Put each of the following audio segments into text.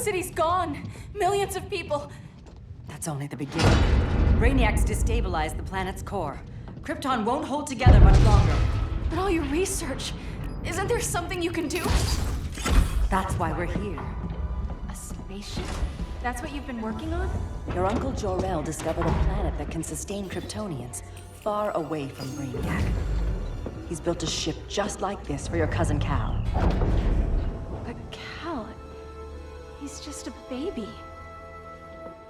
city's gone. Millions of people. That's only the beginning. Brainiac's destabilized the planet's core. Krypton won't hold together much longer. But all your research, isn't there something you can do? That's why we're here. A spaceship? That's what you've been working on? Your Uncle Jor-El discovered a planet that can sustain Kryptonians, far away from Brainiac. He's built a ship just like this for your cousin Cal. But Cal, he's just a baby.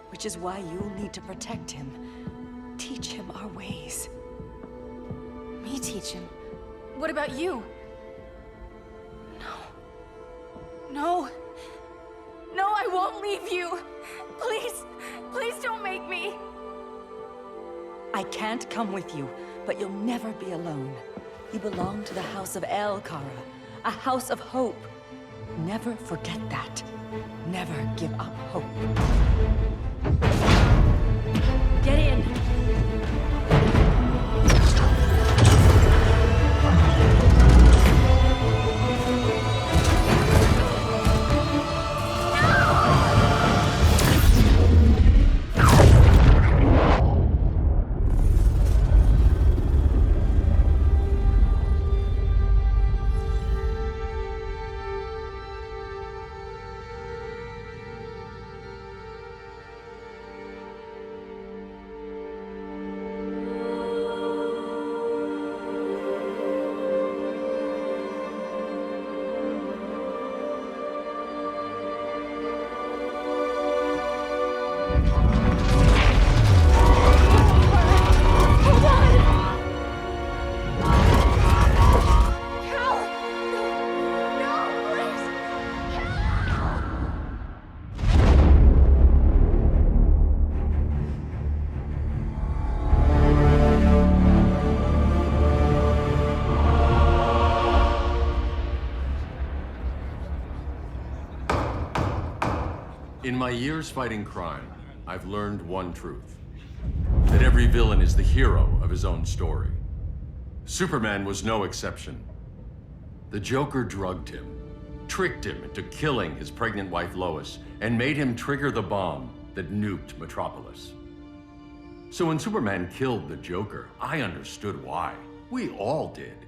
Which is why you'll need to protect him. Teach him our ways. Me teach him? What about you? No. No, I won't leave you. Please, please don't make me. I can't come with you, but you'll never be alone. You belong to the House of El Kara, a house of hope. Never forget that. Never give up hope. Get in! In my years fighting crime, I've learned one truth. That every villain is the hero of his own story. Superman was no exception. The Joker drugged him, tricked him into killing his pregnant wife Lois, and made him trigger the bomb that nuked Metropolis. So when Superman killed the Joker, I understood why. We all did.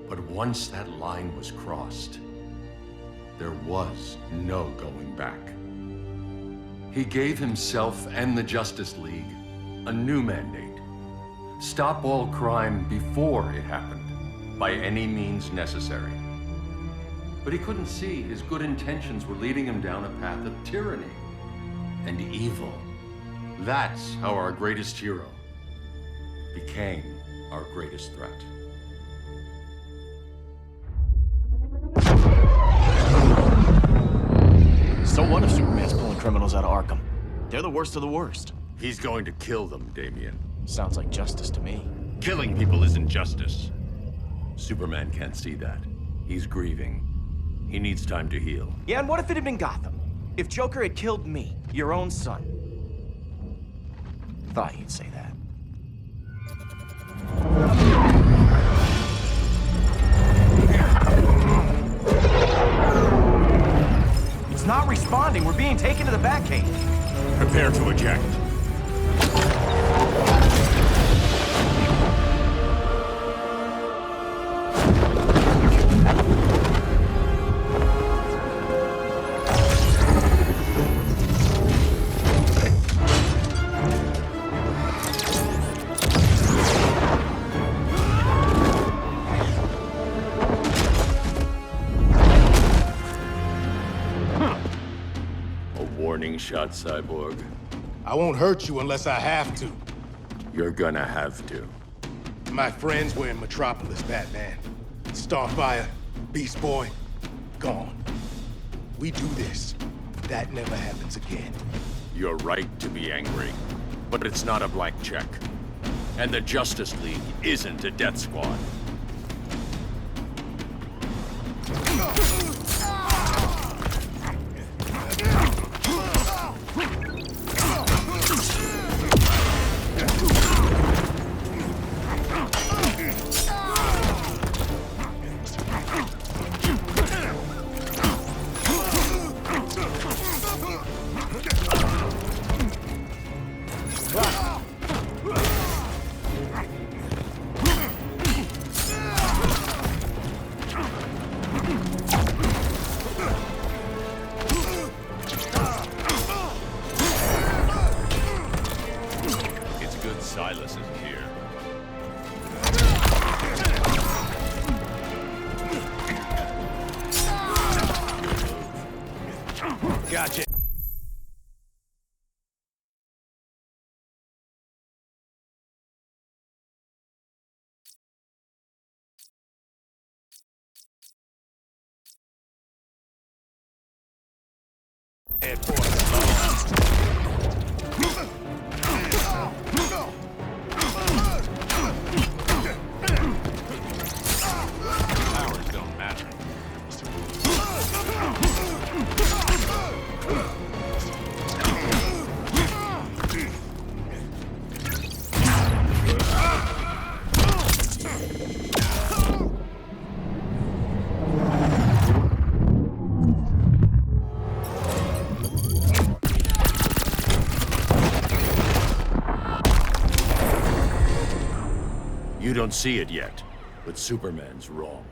But once that line was crossed, there was no going back. He gave himself and the Justice League a new mandate. Stop all crime before it happened, by any means necessary. But he couldn't see his good intentions were leading him down a path of tyranny and evil. That's how our greatest hero became our greatest threat. So what if Superman's pulling criminals out of Arkham? They're the worst of the worst. He's going to kill them, Damian. Sounds like justice to me. Killing people isn't justice. Superman can't see that. He's grieving. He needs time to heal. Yeah, and what if it had been Gotham? If Joker had killed me, your own son? Thought you'd say that. It's not responding. We're being taken to the Batcave. Prepare to eject. Warning shot, Cyborg. I won't hurt you unless I have to. You're gonna have to. My friends were in Metropolis, Batman. Starfire, Beast Boy, gone. We do this. That never happens again. You're right to be angry, but it's not a blank check. And the Justice League isn't a death squad. Silas isn't here. Gotcha. Powers don't matter. You don't see it yet, but Superman's wrong.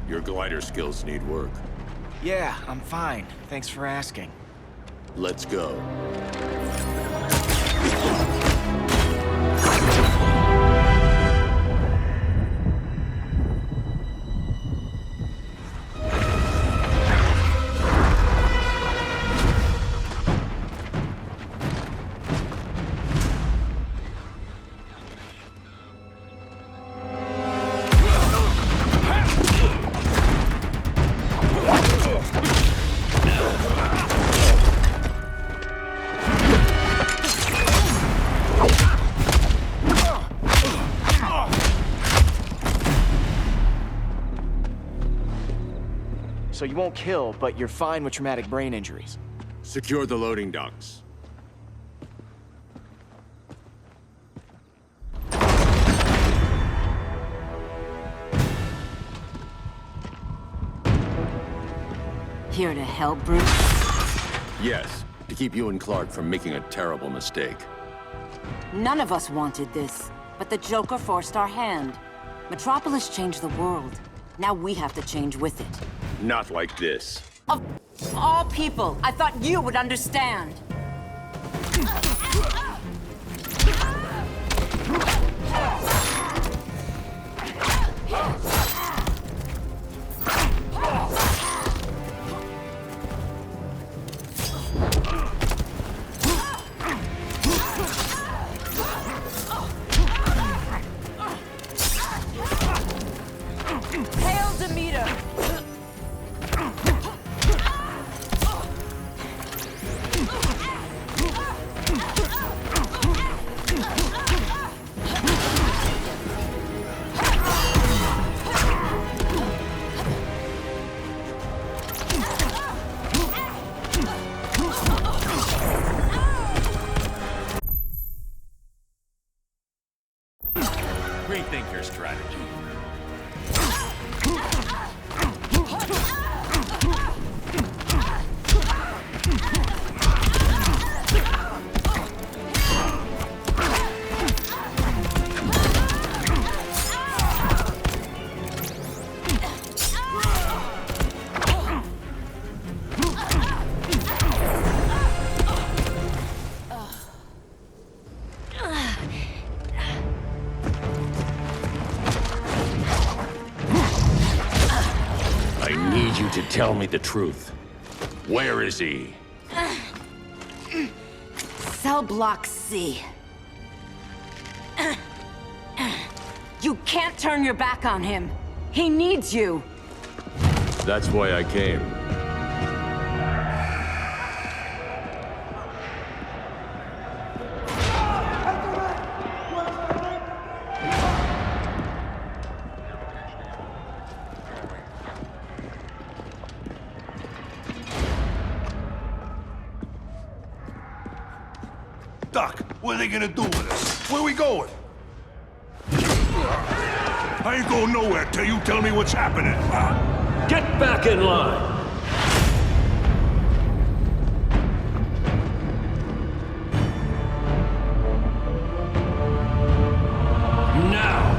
Your glider skills need work. Yeah, I'm fine. Thanks for asking. Let's go. So you won't kill, but you're fine with traumatic brain injuries. Secure the loading docks. Here to help, Bruce? Yes, to keep you and Clark from making a terrible mistake. None of us wanted this, but the Joker forced our hand. Metropolis changed the world. Now we have to change with it. Not like this. Of all people, I thought you would understand. Hail Demeter! Rethink your strategy. I need you to tell me the truth. Where is he? Cell Block C. You can't turn your back on him. He needs you. That's why I came. Doc, what are they gonna do with us? Where we going? I ain't going nowhere till you tell me what's happening. Get back in line! Now!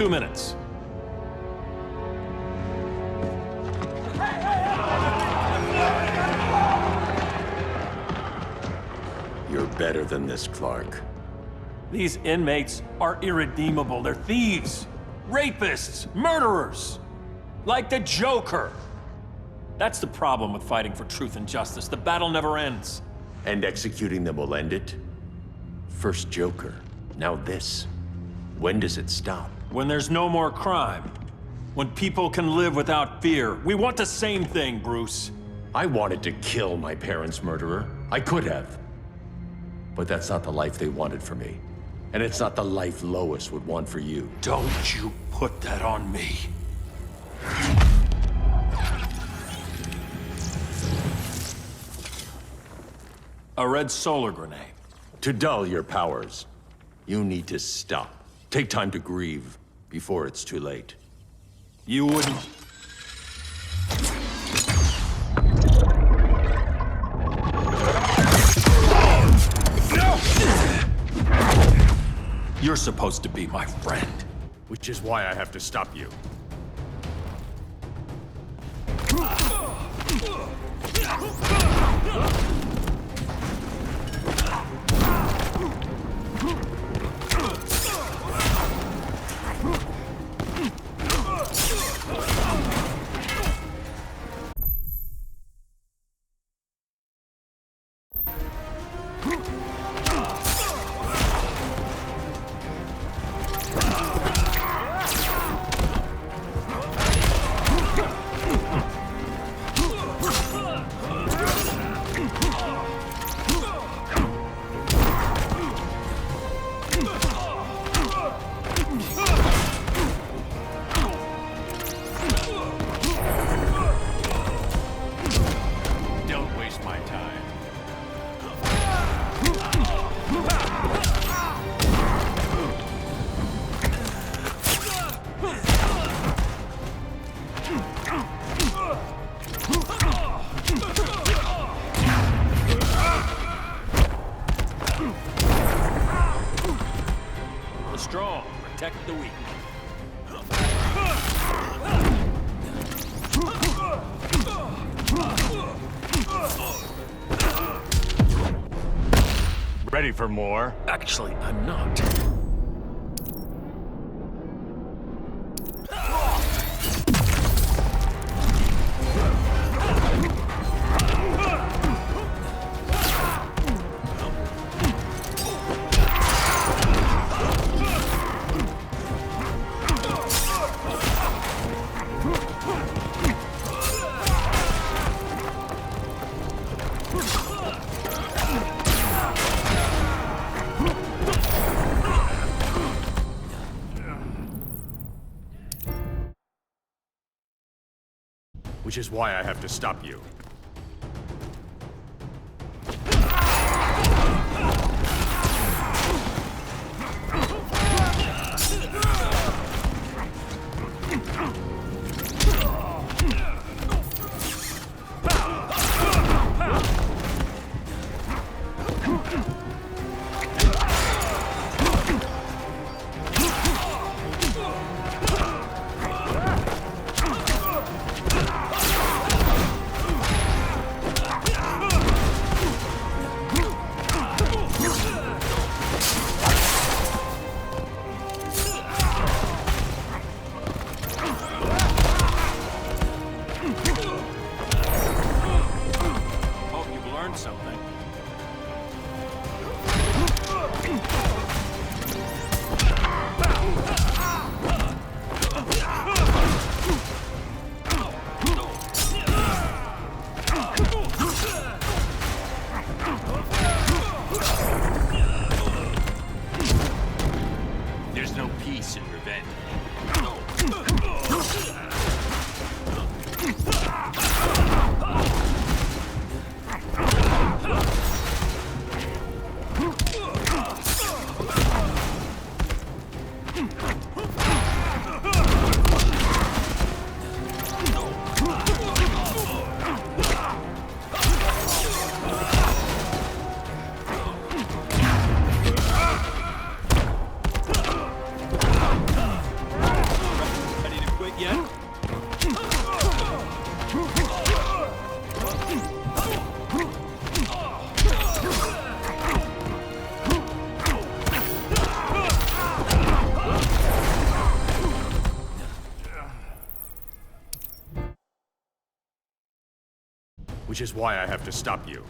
2 minutes. You're better than this, Clark. These inmates are irredeemable. They're thieves, rapists, murderers. Like the Joker. That's the problem with fighting for truth and justice. The battle never ends. And executing them will end it? First Joker, now this. When does it stop? When there's no more crime. When people can live without fear. We want the same thing, Bruce. I wanted to kill my parents' murderer. I could have. But that's not the life they wanted for me. And it's not the life Lois would want for you. Don't you put that on me. A red solar grenade. To dull your powers, you need to stop. Take time to grieve before it's too late. You wouldn't... You're supposed to be my friend. Which is why I have to stop you. Don't waste my time. The strong protect the weak. Ready for more? Actually, I'm not. Which is why I have to stop you. Hope you've learned something. There's no peace in revenge. Which is why I have to stop you.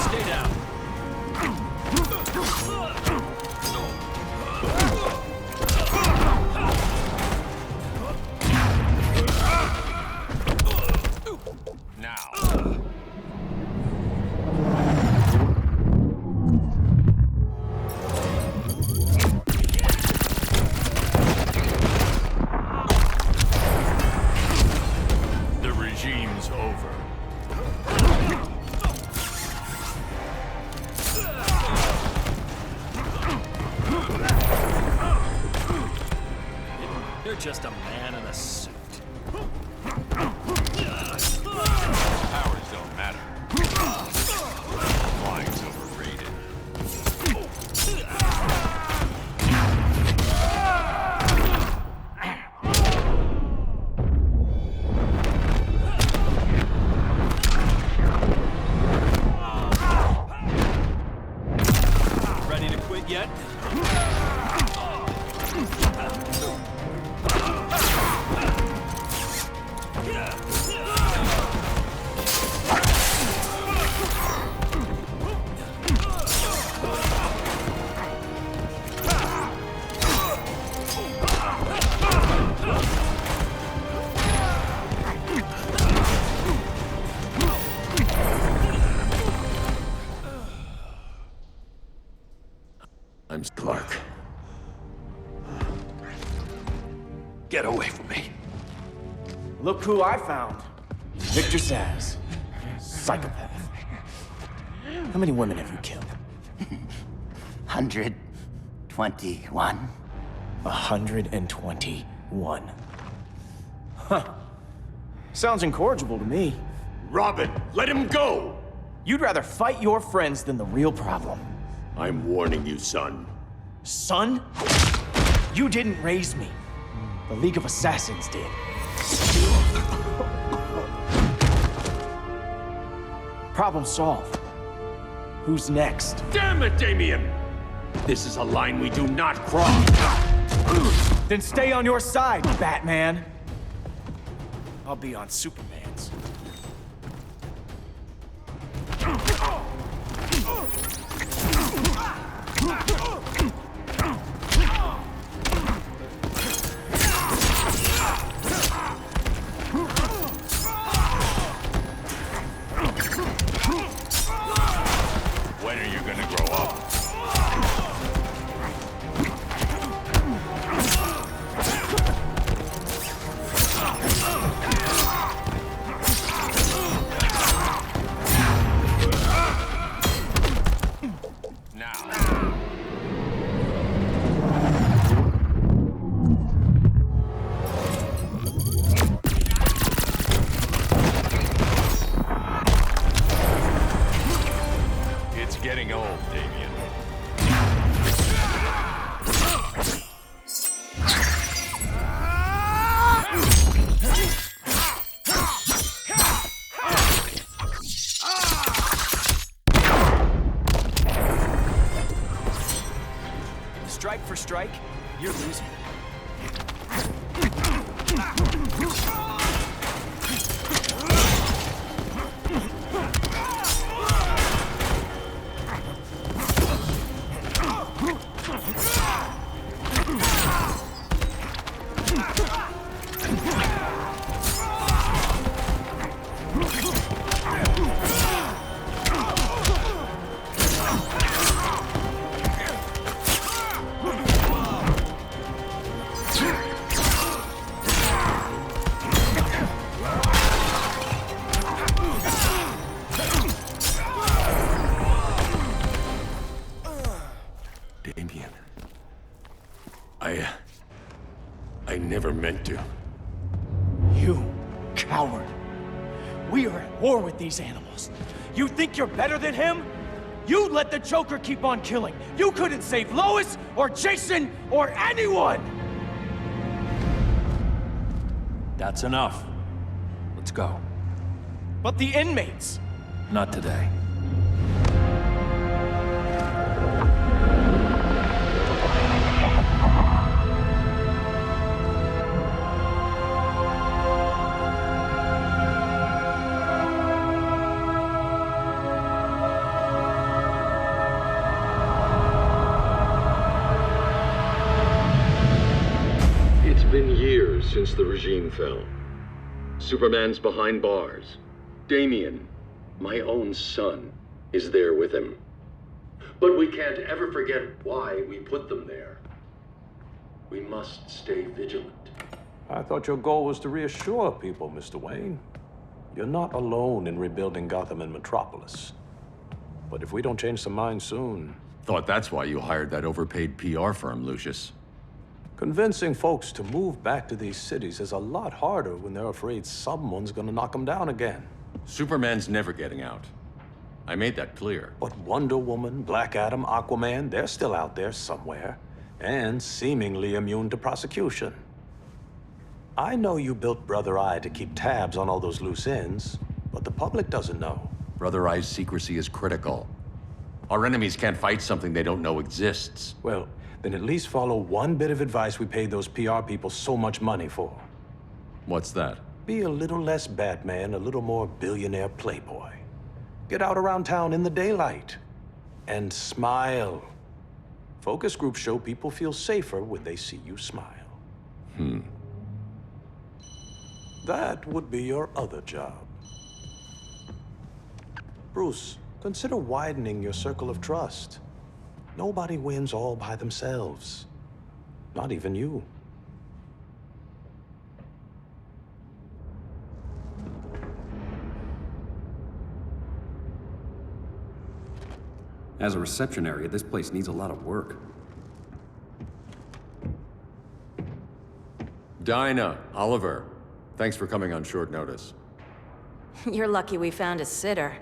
Stay down. Now. The regime's over. You're just a man in a suit. Powers don't matter. Flying's overrated. Ready to quit yet? I'm Clark. Get away from me. Look who I found. Victor Zsasz. Psychopath. How many women have you killed? 121. 121. Huh. Sounds incorrigible to me. Robin, let him go! You'd rather fight your friends than the real problem. I'm warning you, son. Son? You didn't raise me. The League of Assassins did. Problem solved. Who's next? Damn it, Damien! This is a line we do not cross. Then stay on your side, Batman. I'll be on Superman's. When are you gonna grow up? Now. It's getting old, Damien. Strike for strike, you're losing. Damien. I never meant to. You coward. We are at war with these animals. You think you're better than him? You let the Joker keep on killing. You couldn't save Lois, or Jason, or anyone! That's enough. Let's go. But the inmates! Not today. It's been years since the regime fell. Superman's behind bars. Damian, my own son, is there with him. But we can't ever forget why we put them there. We must stay vigilant. I thought your goal was to reassure people, Mr. Wayne. You're not alone in rebuilding Gotham and Metropolis. But if we don't change some minds soon... Thought that's why you hired that overpaid PR firm, Lucius. Convincing folks to move back to these cities is a lot harder when they're afraid someone's gonna knock them down again. Superman's never getting out. I made that clear. But Wonder Woman, Black Adam, Aquaman, they're still out there somewhere. And seemingly immune to prosecution. I know you built Brother Eye to keep tabs on all those loose ends, but the public doesn't know. Brother Eye's secrecy is critical. Our enemies can't fight something they don't know exists. Well, then at least follow one bit of advice we paid those PR people so much money for. What's that? Be a little less Batman, a little more billionaire playboy. Get out around town in the daylight. And smile. Focus groups show people feel safer when they see you smile. That would be your other job. Bruce, consider widening your circle of trust. Nobody wins all by themselves. Not even you. As a reception area, this place needs a lot of work. Dinah, Oliver, thanks for coming on short notice. You're lucky we found a sitter.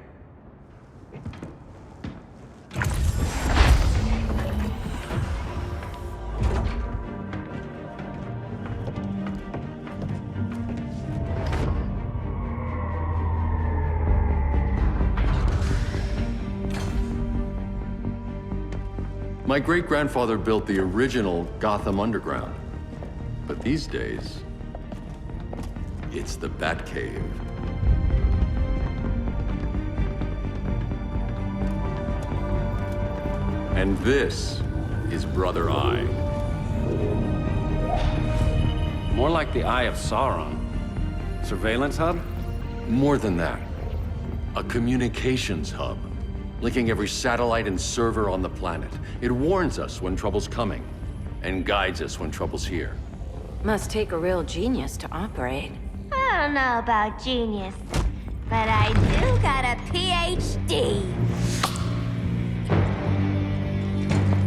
My great-grandfather built the original Gotham Underground. But these days, it's the Batcave. And this is Brother Eye. More like the Eye of Sauron. Surveillance hub? More than that. A communications hub, linking every satellite and server on the planet. It warns us when trouble's coming, and guides us when trouble's here. Must take a real genius to operate. I don't know about genius, but I do got a PhD.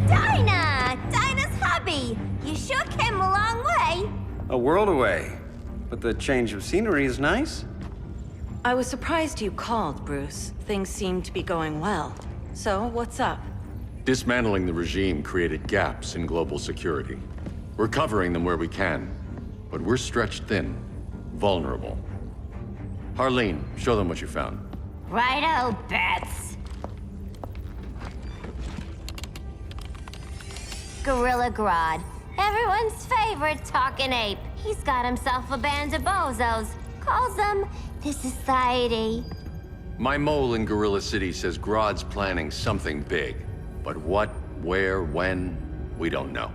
Dinah's hubby! You sure came a long way. A world away. But the change of scenery is nice. I was surprised you called, Bruce. Things seem to be going well. So, what's up? Dismantling the regime created gaps in global security. We're covering them where we can, but we're stretched thin, vulnerable. Harleen, show them what you found. Righto, Bats. Gorilla Grodd. Everyone's favorite talking ape. He's got himself a band of bozos. Calls them the Society. My mole in Gorilla City says Grodd's planning something big. But what, where, when, we don't know.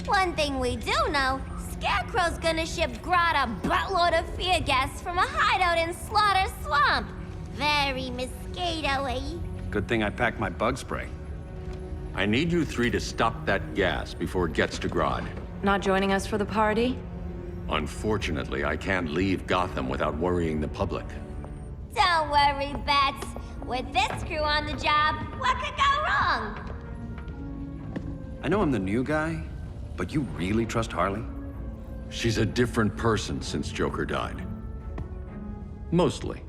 One thing we do know, Scarecrow's gonna ship Grodd a buttload of fear gas from a hideout in Slaughter Swamp. Very mosquito-y. Good thing I packed my bug spray. I need you three to stop that gas before it gets to Grodd. Not joining us for the party? Unfortunately, I can't leave Gotham without worrying the public. Don't worry, Bats. With this crew on the job, what could go wrong? I know I'm the new guy, but you really trust Harley? She's a different person since Joker died. Mostly.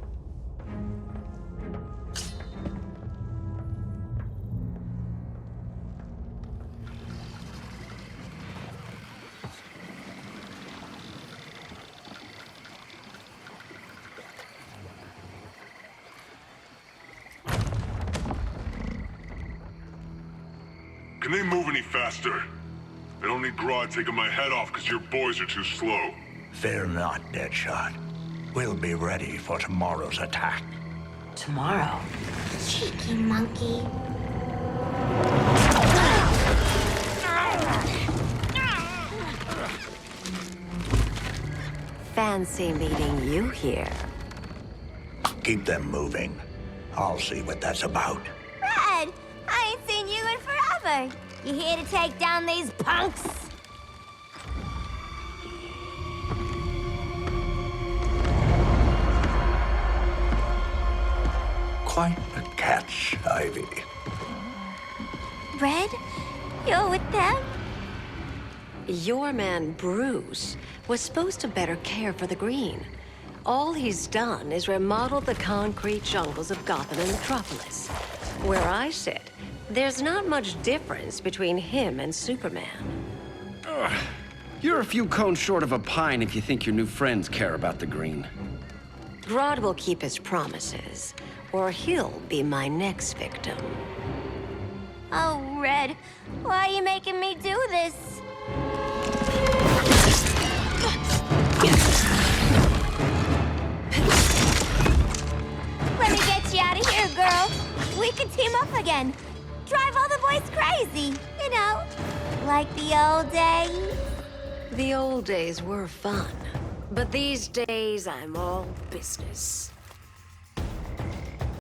Can they move any faster? I don't need Grodd taking my head off because your boys are too slow. Fear not, Deadshot. We'll be ready for tomorrow's attack. Tomorrow? Cheeky monkey. Fancy meeting you here. Keep them moving. I'll see what that's about. Red, I ain't seen you in forever. You here to take down these punks? Quite a catch, Ivy. Red, you're with them? Your man, Bruce, was supposed to better care for the Green. All he's done is remodel the concrete jungles of Gotham and Metropolis. Where I sit, there's not much difference between him and Superman. You're a few cones short of a pine if you think your new friends care about the Green. Grodd will keep his promises, or he'll be my next victim. Oh, Red, why are you making me do this? Let me get you out of here, girl. We can team up again. Drive all the boys crazy, you know, like the old days. The old days were fun, but these days I'm all business.